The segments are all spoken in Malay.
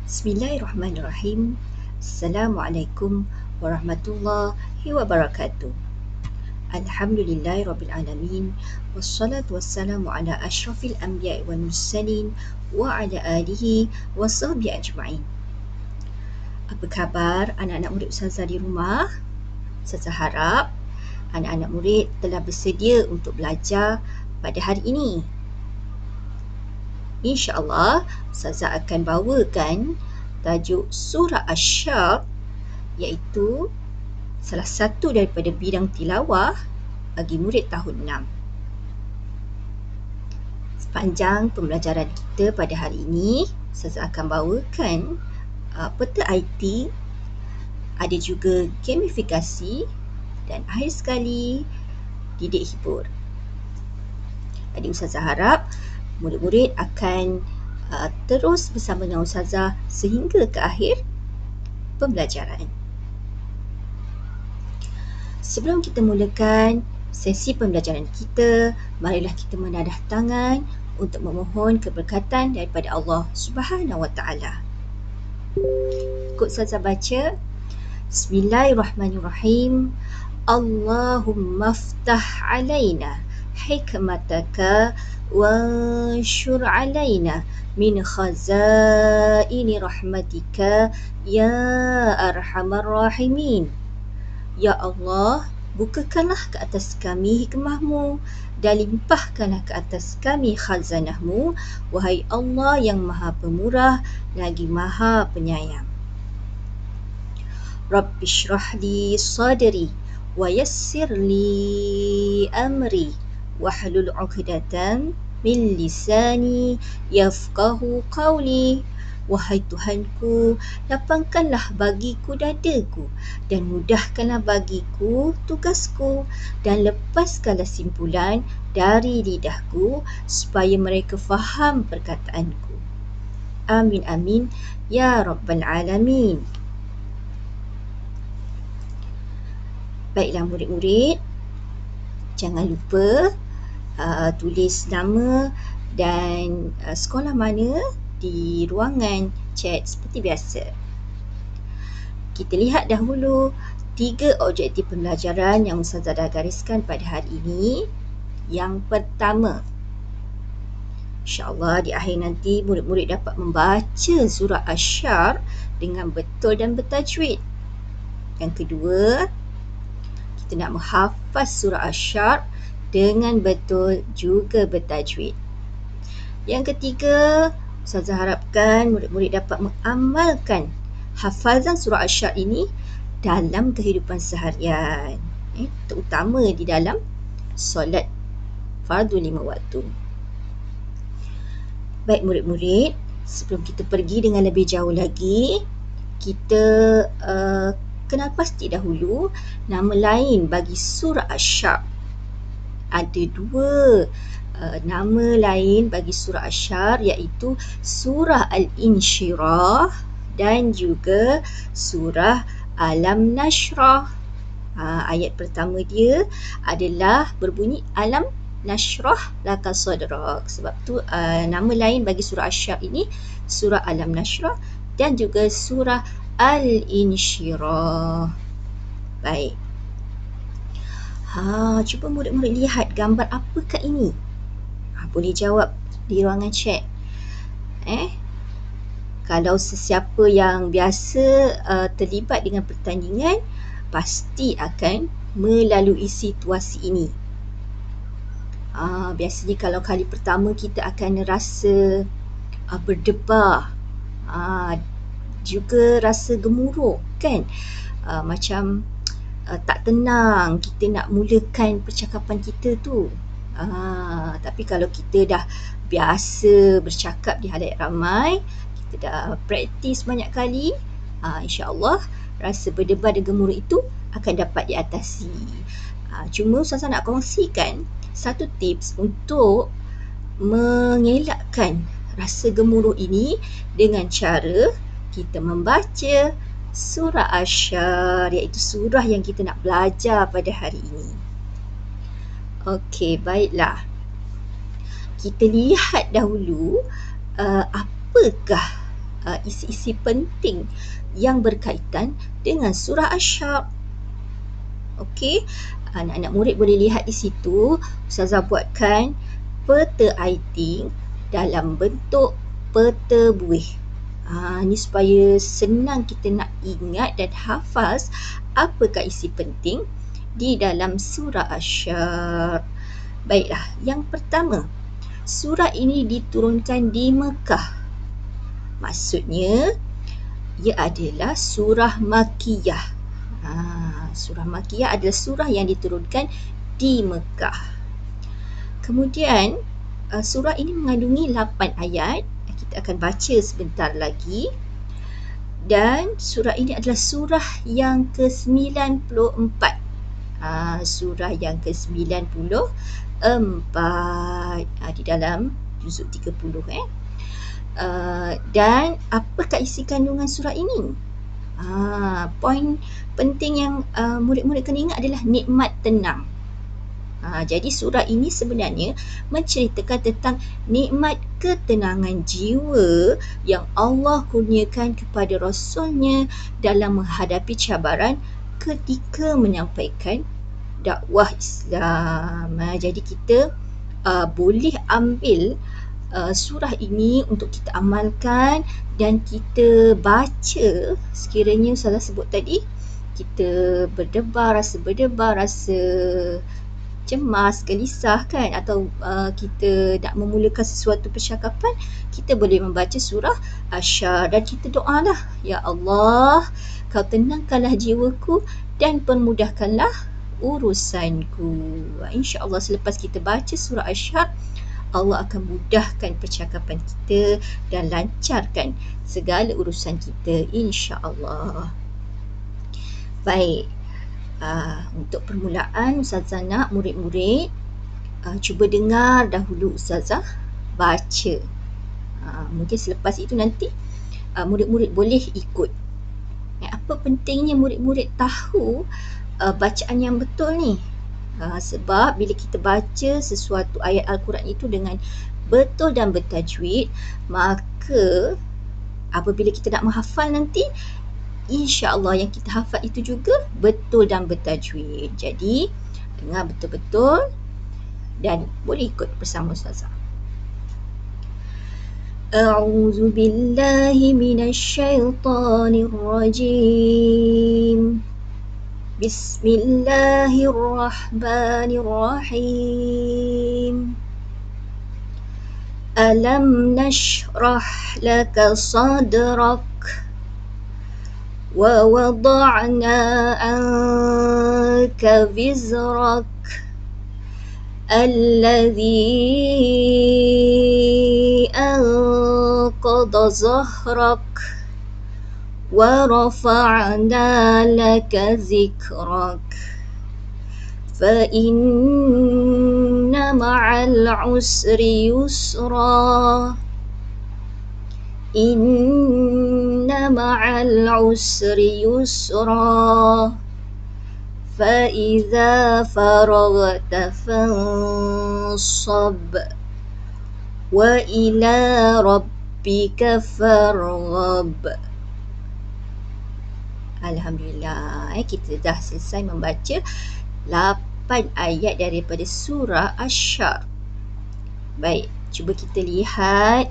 Bismillahirrahmanirrahim. Assalamualaikum warahmatullahi wabarakatuh. Alhamdulillahirabbil alamin. Wassalatu wassalamu ala asyrafil anbiya'i wal mursalin wa ala alihi wasahbihi ajma'in. Apa khabar anak-anak murid Ustazah di rumah? Ustazah harap anak-anak murid telah bersedia untuk belajar pada hari ini. InsyaAllah, Ustazah akan bawakan tajuk Surah Asy-Syarq, iaitu salah satu daripada bidang tilawah bagi murid tahun 6. Sepanjang pembelajaran kita pada hari ini, Ustazah akan bawakan peta IT, ada juga gamifikasi, dan akhir sekali didik hibur. Jadi Ustazah harap murid-murid akan terus bersama dengan Ustazah sehingga ke akhir pembelajaran. Sebelum kita mulakan sesi pembelajaran kita, marilah kita menadah tangan untuk memohon keberkatan daripada Allah Subhanahu Wa Taala. Ikut Ustazah baca. Bismillahirrahmanirrahim. Allahumma aftah alaina hikmataka wanshur alaina min khazaini rahmatika ya arhamar rahimin. Ya Allah, bukakanlah ke atas kami hikmahmu dan limpahkanlah ke atas kami khazanahmu, wahai Allah yang maha pemurah lagi maha penyayang. Rabbi shrah li sadri wa yassir li amri wahlul 'uqdatam min lisani yafqahu qawli. Wahai Tuhanku, lapangkanlah bagiku dadaku dan mudahkanlah bagiku tugasku dan lepaskanlah simpulan dari lidahku supaya mereka faham perkataanku. Amin amin ya rabbal alamin. Baiklah murid-murid, jangan lupa tulis nama dan sekolah mana di ruangan chat seperti biasa. Kita lihat dahulu 3 objektif pembelajaran yang Ustazah dah gariskan pada hari ini. Yang pertama, InsyaAllah di akhir nanti murid-murid dapat membaca surah Asy-Syarq dengan betul dan bertajwid. Yang kedua, kita nak menghafaz surah Asy-Syarq dengan betul juga bertajwid. Yang ketiga, Ustazah harapkan murid-murid dapat mengamalkan hafazan surah Asy-Syarq ini dalam kehidupan seharian, terutama di dalam solat fardu 5 waktu. Baik murid-murid, sebelum kita pergi dengan lebih jauh lagi, kita kenal pasti dahulu nama lain bagi surah Asy-Syarq. Ada 2 nama lain bagi surah Asy-Syarq, iaitu surah Al-Insyirah dan juga surah Alam Nashrah. Ayat pertama dia adalah berbunyi Alam Nashrah laka sadrak. Sebab tu nama lain bagi surah Asy-Syarq ini surah Alam Nashrah dan juga surah Al-Insyirah. Baik. Cuba murid-murid lihat gambar apakah ini? Boleh jawab di ruangan chat. Kalau sesiapa yang biasa terlibat dengan pertandingan, pasti akan melalui situasi ini. Biasanya kalau kali pertama kita akan rasa berdebar, juga rasa gemuruh kan, macam tak tenang kita nak mulakan percakapan kita tu. Tapi kalau kita dah biasa bercakap di halayak ramai, kita dah praktis banyak kali, insyaAllah rasa berdebar dan gemuruh itu akan dapat diatasi. Cuma Ustazah nak kongsikan satu tips untuk mengelakkan rasa gemuruh ini dengan cara kita membaca surah Asy-Syarq, iaitu surah yang kita nak belajar pada hari ini. Okey, baiklah. Kita lihat dahulu apakah isi-isi penting yang berkaitan dengan surah Asy-Syarq. Okey, anak-anak murid boleh lihat di situ, Ustazah buatkan peta aiting dalam bentuk peta buih. Ni supaya senang kita nak ingat dan hafaz apakah isi penting di dalam surah Asy-Syarq. Baiklah, yang pertama, surah ini diturunkan di Mekah. Maksudnya, ia adalah surah Makkiyah. Surah Makkiyah adalah surah yang diturunkan di Mekah. Kemudian, surah ini mengandungi 8 ayat. Kita akan baca sebentar lagi. Dan surah ini adalah surah yang ke-94. Surah yang ke-94 di dalam juzuk 30. Dan apakah isi kandungan surah ini? Poin penting yang murid-murid kena ingat adalah nikmat tenang. Jadi surah ini sebenarnya menceritakan tentang nikmat ketenangan jiwa yang Allah kurniakan kepada Rasulnya dalam menghadapi cabaran ketika menyampaikan dakwah Islam. Jadi kita boleh ambil surah ini untuk kita amalkan dan kita baca sekiranya Ustazah sebut tadi, kita rasa berdebar, rasa cemas, gelisah kan, atau kita nak memulakan sesuatu percakapan, kita boleh membaca surah Asy-Syarq dan kita doalah, ya Allah, kau tenangkanlah jiwaku dan permudahkanlah urusanku. InsyaAllah selepas kita baca surah Asy-Syarq, Allah akan mudahkan percakapan kita dan lancarkan segala urusan kita, insya-Allah. Baik, untuk permulaan Ustazah nak murid-murid cuba dengar dahulu Ustazah baca. Mungkin selepas itu nanti murid-murid boleh ikut. Apa pentingnya murid-murid tahu bacaan yang betul ni? Sebab bila kita baca sesuatu ayat Al-Quran itu dengan betul dan bertajwid, maka apabila kita nak menghafal nanti, insya-Allah yang kita hafal itu juga betul dan bertajwid. Jadi dengar betul-betul dan boleh ikut bersama Ustazah. A'udzu billahi minasyaitonir rajim. Bismillahirrahmanirrahim. Alam nashrah laka sadrak wa wada'na anka wizrak alladhi anqadha zahrak wa rafa'na laka zikrak fa inna ma'al usri yusra inna ma'al usri yusra fa idza faraghta fansab wa ila rabbika farghab. Alhamdulillah, kita dah selesai membaca 8 ayat daripada surah Asy-Syarq. Baik, cuba kita lihat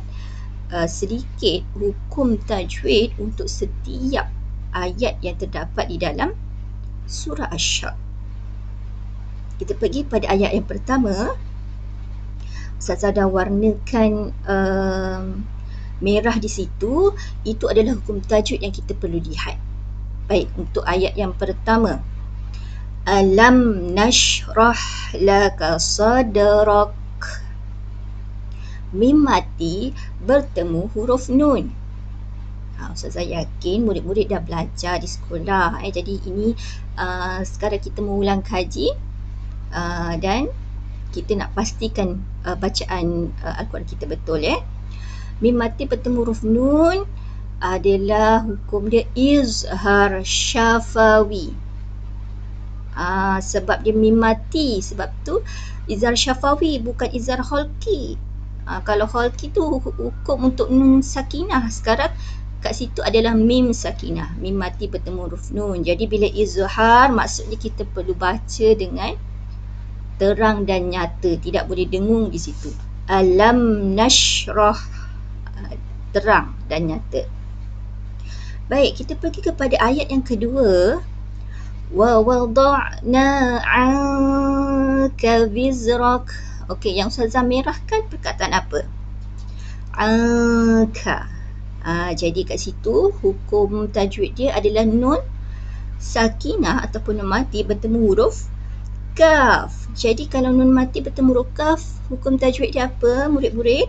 sedikit hukum tajwid untuk setiap ayat yang terdapat di dalam surah Asy-Syarq. Kita pergi pada ayat yang pertama. Ustazah dah warnakan merah di situ. Itu adalah hukum tajwid yang kita perlu lihat. Baik, untuk ayat yang pertama, Alam nashrah laka sadrak. Mim mati bertemu huruf nun. Ustazah yakin murid-murid dah belajar di sekolah. Jadi ini sekarang kita mengulang kaji dan kita nak pastikan bacaan Al-Quran kita betul. Mim mati bertemu huruf nun adalah hukum dia izhar syafawi. Sebab dia mim mati, sebab tu izhar syafawi bukan izhar holki. Kalau holki tu hukum untuk nun sakinah, sekarang kat situ adalah mim sakinah. Mim mati bertemu huruf nun. Jadi bila izhar maksudnya kita perlu baca dengan terang dan nyata. Tidak boleh dengung di situ. Alam nashrah. Terang dan nyata. Baik, kita pergi kepada ayat yang kedua. Wa wada'na 'anka wizrak. Okey, yang Ustazah merahkan perkataan apa? Anka. Jadi kat situ hukum tajwid dia adalah nun sakinah ataupun nun mati bertemu huruf kaf. Jadi kalau nun mati bertemu huruf kaf, hukum tajwid dia apa murid-murid?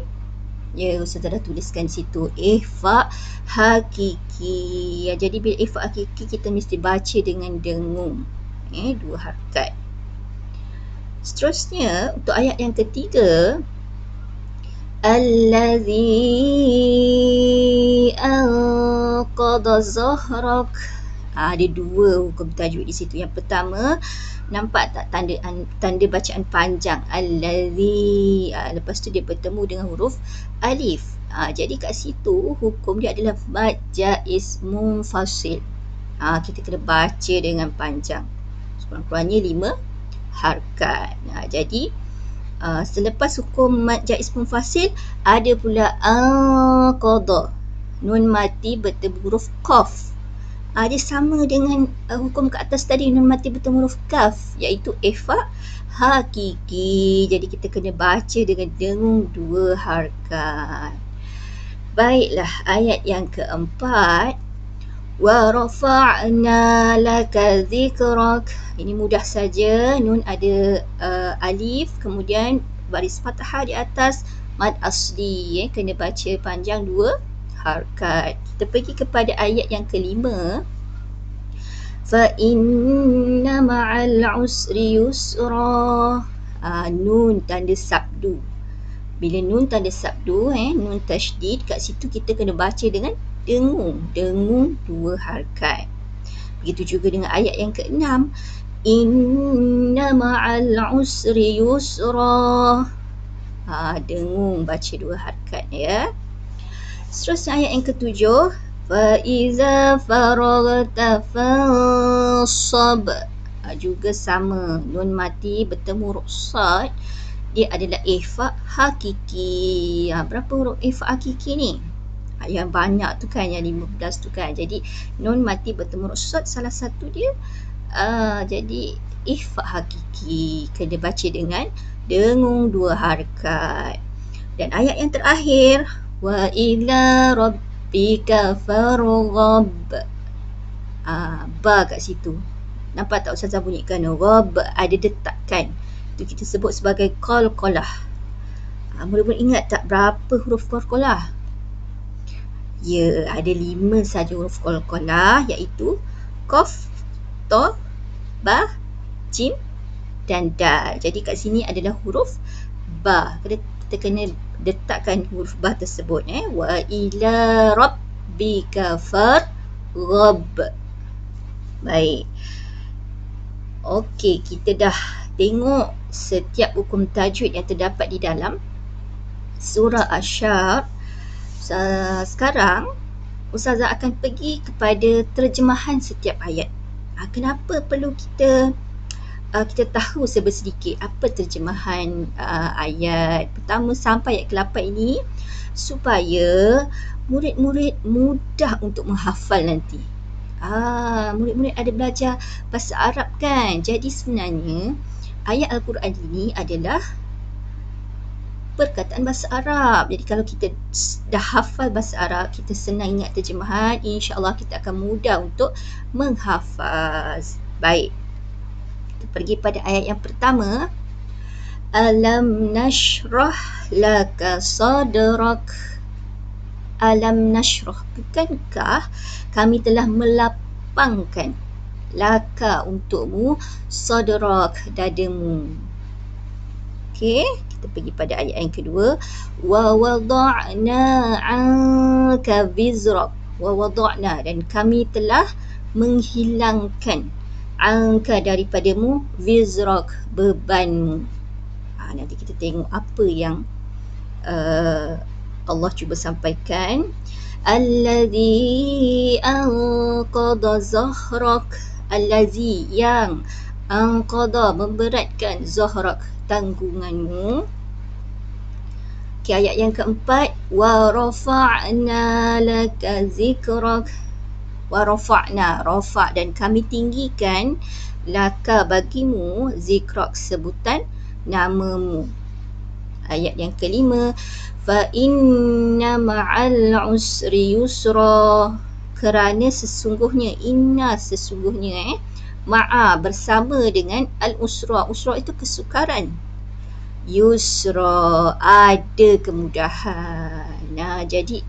Ya, Ustazah dah tuliskan di situ. Ikhfa hakiki. Jadi bila ikhfa hakiki kita mesti baca dengan dengung. Dua harakat. Seterusnya untuk ayat yang ketiga, Allazi anqadha zahrak. Ada dua hukum tajwid di situ. Yang pertama, nampak tak tanda bacaan panjang allazi, lepas tu dia bertemu dengan huruf alif. Jadi kat situ hukum dia adalah mad jaiz munfasil. Kita kena baca dengan panjang. Sekurang-kurangnya 5 harakat. Jadi selepas hukum mad jaiz munfasil ada pula qada. Nun mati bertemu huruf qaf. Dia sama dengan hukum ke atas tadi, nun mati bertemu huruf kaf, iaitu ikhfa hakiki. Jadi kita kena baca dengan dengung 2 harakat. Baiklah, ayat yang keempat, wa rafa'na laka dhikrak. Ini mudah saja, nun ada alif, kemudian baris fathah di atas, mad asli, kena baca panjang 2 harakat. Kita pergi kepada ayat yang kelima. Fa inna ma'al usri yusra. Nun tanda sabdu. Bila nun tanda sabdu, nun tasydid, kat situ kita kena baca dengan dengung. Dengung 2 harakat. Begitu juga dengan ayat yang keenam. Inna ma'al usri yusra. Dengung, baca 2 harakat ya. Seterusnya ayat yang ketujuh. Fa'iza faraghta fansab. Juga sama, nun mati bertemu huruf sad, dia adalah ikhfa hakiki. Berapa huruf ikhfa hakiki ni? Yang banyak tu kan, yang 15 tu kan. Jadi nun mati bertemu huruf sad, salah satu dia jadi ikhfa hakiki, kena baca dengan dengung 2 harakat. Dan ayat yang terakhir, wa ila rabbika farghab. Ba kat situ. Nampak tak Ustazah bunyikan? Rab, ada detakan. Itu kita sebut sebagai qalqalah. Murid-murid ingat tak berapa huruf qalqalah? Ya, ada 5 saja huruf qalqalah, iaitu qaf, ta, ba, jim dan dal. Jadi kat sini adalah huruf ba. Kita kena letakkan huruf ba tersebut. Wa ila rabbika farghab. Baik. Okey, kita dah tengok setiap hukum tajwid yang terdapat di dalam surah Asy-Syarq. Sekarang Ustazah akan pergi kepada terjemahan setiap ayat. Kenapa perlu kita tahu sedikit apa terjemahan ayat pertama sampai ayat ke-8 ini, supaya murid-murid mudah untuk menghafal nanti. Murid-murid ada belajar bahasa Arab kan. Jadi sebenarnya ayat Al-Quran ini adalah perkataan bahasa Arab. Jadi kalau kita dah hafal bahasa Arab, kita senang ingat terjemahan, insya-Allah kita akan mudah untuk menghafaz. Baik. Kita pergi pada ayat yang pertama. Alam nashrah laka sadrak. Alam nashrah, bukankah kami telah melapangkan laka untukmu sadrak, dadamu. Okey, kita pergi pada ayat yang kedua. Wa wada'na 'anka wizrak. Wa wada'na, dan kami telah menghilangkan 'anka daripadamu wizrak, bebanmu. Nanti kita tengok apa yang Allah cuba sampaikan. Allazi anqadha zahrak. Allazi yang anqadha memberatkan zahrak tanggunganmu. Okay, ayat yang keempat, wa rafa'na laka zikrak. Wa rafa'na, rafa' dan kami tinggikan laka bagimu zikrak sebutan namamu. Ayat yang kelima, fa inna ma'al usri yusra. Kerana sesungguhnya, sesungguhnya ma'a bersama dengan al-usra. Usra itu kesukaran. Yusra, ada kemudahan. Jadi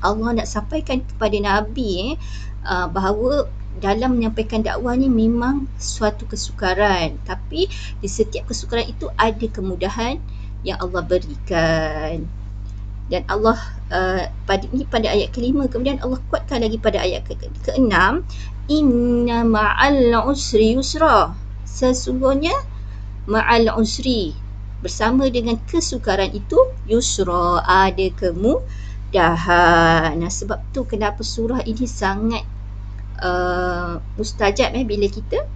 Allah nak sampaikan kepada Nabi bahawa dalam menyampaikan dakwah ni memang suatu kesukaran, tapi di setiap kesukaran itu ada kemudahan yang Allah berikan. Dan Allah pada ayat kelima, kemudian Allah kuatkan lagi pada ayat keenam, inna ma'al usri yusra. Sesungguhnya ma'al usri, bersama dengan kesukaran itu, yusra, ada kemudahan. Sebab tu kenapa surah ini sangat mustajab bila kita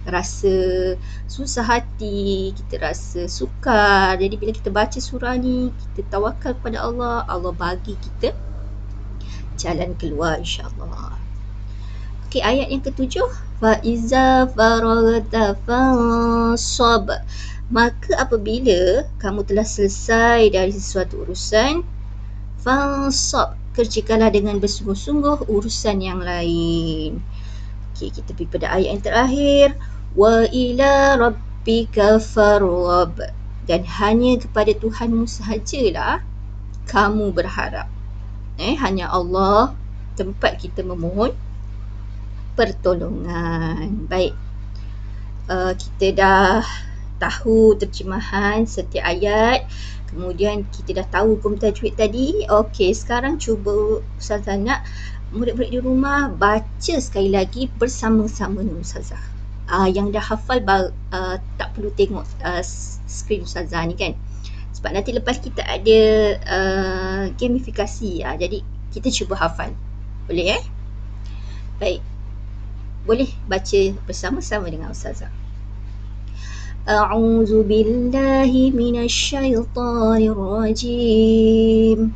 rasa susah hati, kita rasa sukar. Jadi bila kita baca surah ni, kita tawakal kepada Allah, Allah bagi kita jalan keluar, insyaAllah. Okey, ayat yang ketujuh, fa iza faraghta fansab. Maka apabila kamu telah selesai dari sesuatu urusan, fansab, kerjakanlah dengan bersungguh-sungguh urusan yang lain. Okey, kita pergi pada ayat yang terakhir, wa ila rabbika farghab. Dan hanya kepada Tuhanmu sahajalah kamu berharap. Hanya Allah tempat kita memohon pertolongan. Baik, kita dah tahu terjemahan setiap ayat, kemudian kita dah tahu hukum tajwid tadi. Okey, sekarang cuba Ustazah nak murid-murid di rumah baca sekali lagi bersama-sama dengan Ustazah. Yang dah hafal tak perlu tengok skrin Ustazah ni kan, sebab nanti lepas kita ada gamifikasi, jadi kita cuba hafal. Boleh Baik, boleh baca bersama-sama dengan Ustazah. A'udzu billahi minasyaitonir rajim.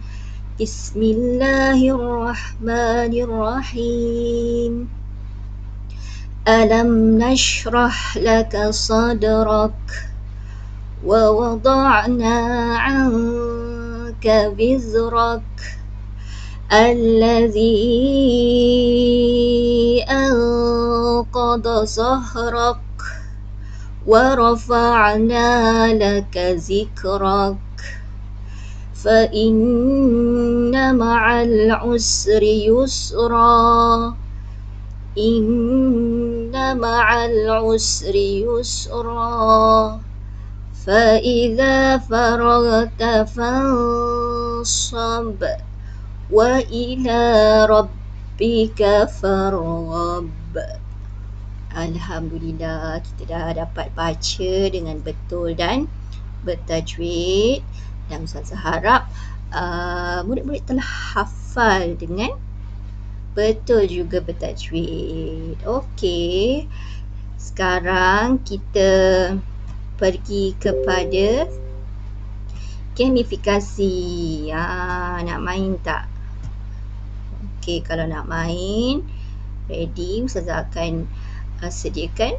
Bismillahirrahmanirrahim. Alam nashrah laka sadrak wa wada'na 'anka wizrak alladhi anqadha zahrak wa rafa'na laka zikrak fa inna ma'al usri yusra inna ma'al usri yusra fa idza faraghta fansab wa ila rabbika farghab. Alhamdulillah, kita dah dapat baca dengan betul dan bertajwid, dan Ustazah harap murid-murid telah hafal dengan betul juga bertajwid. Okey, sekarang kita pergi kepada gamifikasi. Nak main tak? Okey, kalau nak main, ready, Ustazah akan sediakan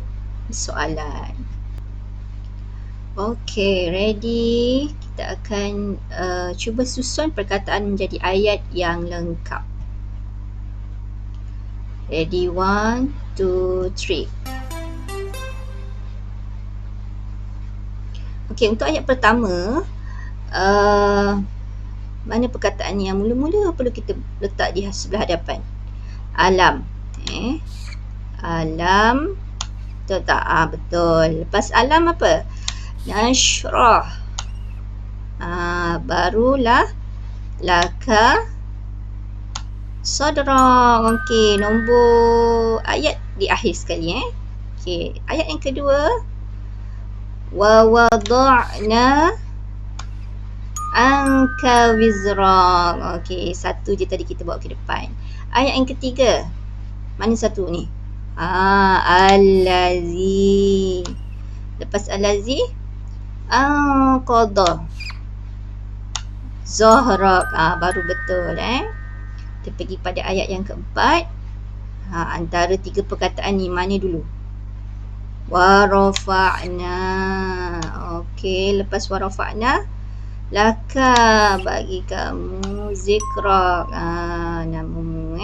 soalan. Okey, ready. Kita akan cuba susun perkataan menjadi ayat yang lengkap. Ready, 1, 2, 3. Okey, untuk ayat pertama, mana perkataan yang mula-mula perlu kita letak di sebelah hadapan? Alam. Alam. Betul tak? Betul. Lepas alam apa? Nashrah. Barulah laka sadrak. Okey, nombor ayat di akhir sekali. Okey, ayat yang kedua, wa wada'na Angka wizrak. Okey, satu je tadi kita bawa ke depan. Ayat yang ketiga. Mana satu ni? Allazi. Lepas allazi, qada. Zahrak. Baru betul Kita pergi pada ayat yang keempat. Antara tiga perkataan ni mana dulu? Warafa'na. Okey, lepas warafa'na, laka bagi kamu zikrak. Namamu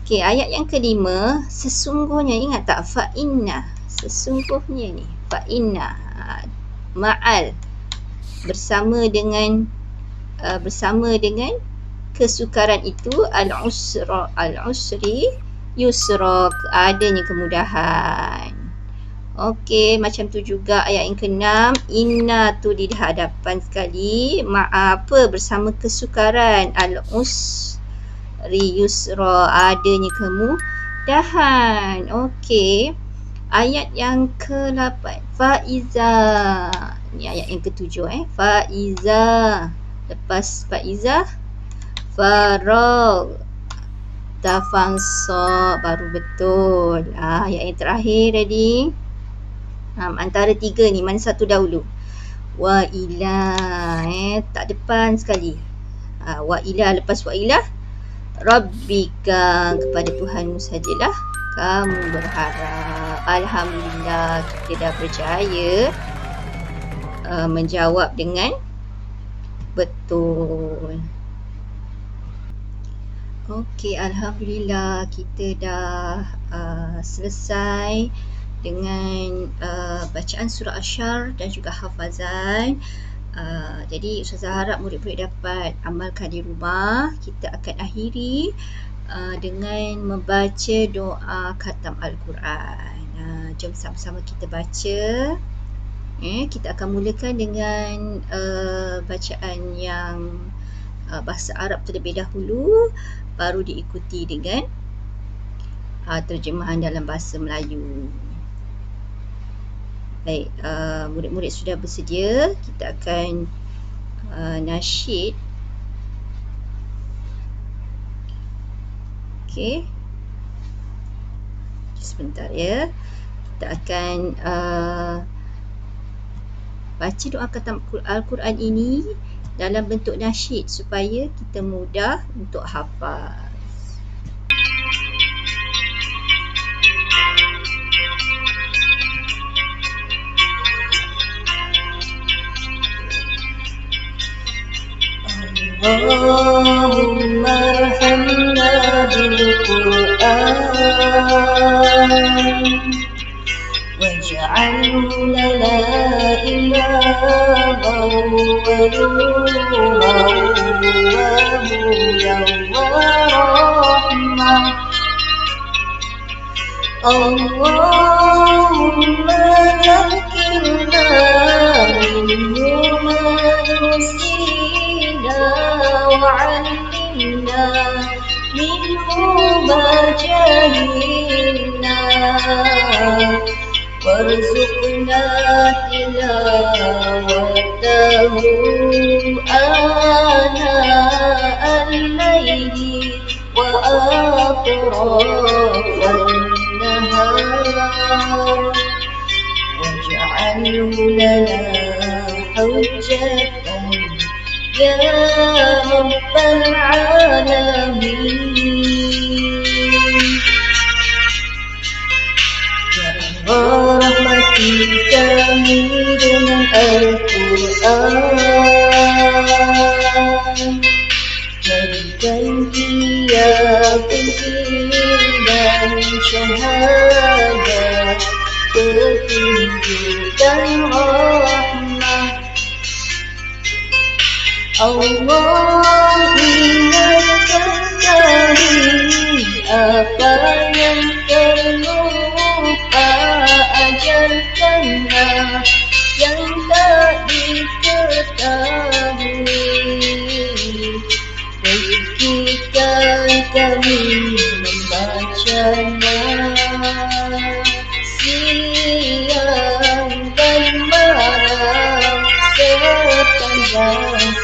Okey, ayat yang kelima, sesungguhnya, ingat tak? Fa'inna. Sesungguhnya ni. Fa'inna. Ma'al. Bersama dengan kesukaran itu al-usri yusra, adanya kemudahan. Okey, macam tu juga ayat yang keenam, inna tu di hadapan sekali, apa bersama kesukaran, al-usri yusra, adanya kemudahan. Okey, ayat yang ke-8, faiza. Ni ayat yang ke-7 faiza. Lepas faiza, farag tafangsa, baru betul. Ayat yang terakhir tadi, antara tiga ni mana satu dahulu? Wa ila, tak depan sekali. Wa ila, lepas wa ila, rabbika, kepada Tuhanmu sajalah kamu berharap. Alhamdulillah, kita dah berjaya menjawab dengan betul. Okey, alhamdulillah kita dah selesai dengan bacaan surah Asy-Syarr dan juga hafazan. Jadi Ustazah harap murid-murid dapat amalkan di rumah. Kita akan akhiri dengan membaca doa khatam Al-Quran. Jom sama-sama kita baca. Kita akan mulakan dengan bacaan yang bahasa Arab terlebih dahulu, baru diikuti dengan terjemahan dalam bahasa Melayu. Baik, murid-murid sudah bersedia. Kita akan nasyid. Okey, sebentar ya. Kita akan baca doa khatam Al-Quran ini dalam bentuk nasyid supaya kita mudah untuk hafaz. Allahumma arhamna bil Qur'an waj'alhu lana imaman wa nuran wa hudan wa rahmah. Allahumma zakkirna minhu ma nusina wa'allimna minhu ma jahilna warzuqna tilawatahu ana al-layli wa atrafan nahar waj'alhu lana hujjatan ya rabbal alamin. Rahmati kami dengan Al-Quran, jadikan dia pimpinan dan syahadat, petunjuk dan rahmah. Allah ingatkan kami apa yang terlupa, ajarkanlah yang tak diketahui, rezekikan kami membacanya siang dan malam sepanjang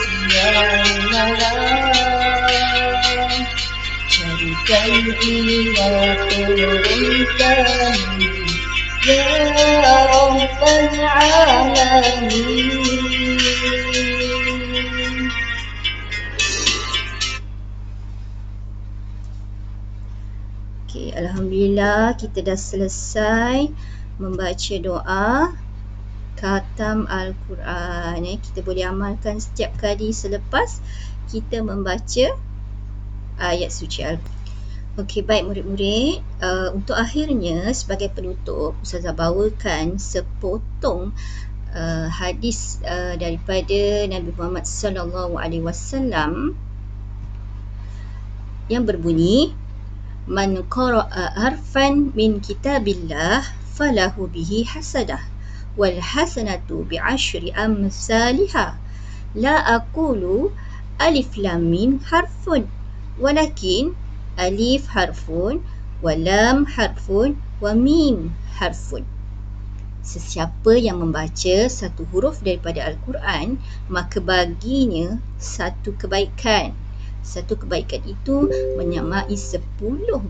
Janjinya turunkan ya Rabbal Alamin. Okay, Alhamdulillah kita dah selesai membaca doa khatam Al-Quran. Kita boleh amalkan setiap kali selepas kita membaca ayat suci Al-Quran. Okey, baik murid-murid. Untuk akhirnya sebagai penutup, Ustazah bawakan sepotong hadis daripada Nabi Muhammad sallallahu alaihi wasallam yang berbunyi, Man qara'a harfan min kitabillah falahu bihi hasadah wal hasanatu bi'ashri amsalihha la aqulu alif lam mim harfun walakin alif harfun wa lam harfun wa mim harfun. Sesiapa yang membaca satu huruf daripada Al-Quran, maka baginya satu kebaikan. Satu kebaikan itu menyamai 10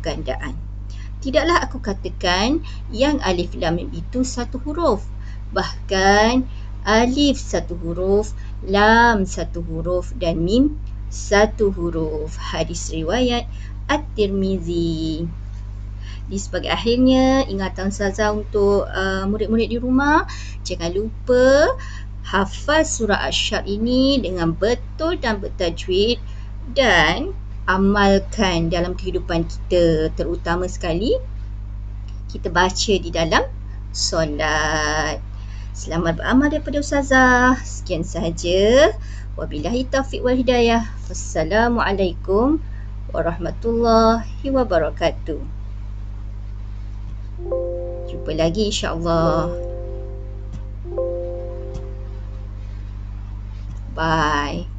gandaan. Tidaklah aku katakan yang alif lam mim itu satu huruf. Bahkan alif satu huruf, lam satu huruf dan mim satu huruf. Hadis riwayat At-Tirmizi. Di sebagai akhirnya, ingatan Ustazah untuk murid-murid di rumah, jangan lupa hafal surah Asy-Syams ini dengan betul dan bertajwid dan amalkan dalam kehidupan kita, terutama sekali kita baca di dalam solat. Selamat beramal daripada Ustazah. Sekian sahaja. Wabillahi taufiq wal hidayah. Wassalamualaikum warahmatullahi wabarakatuh. Jumpa lagi insya-Allah. Bye.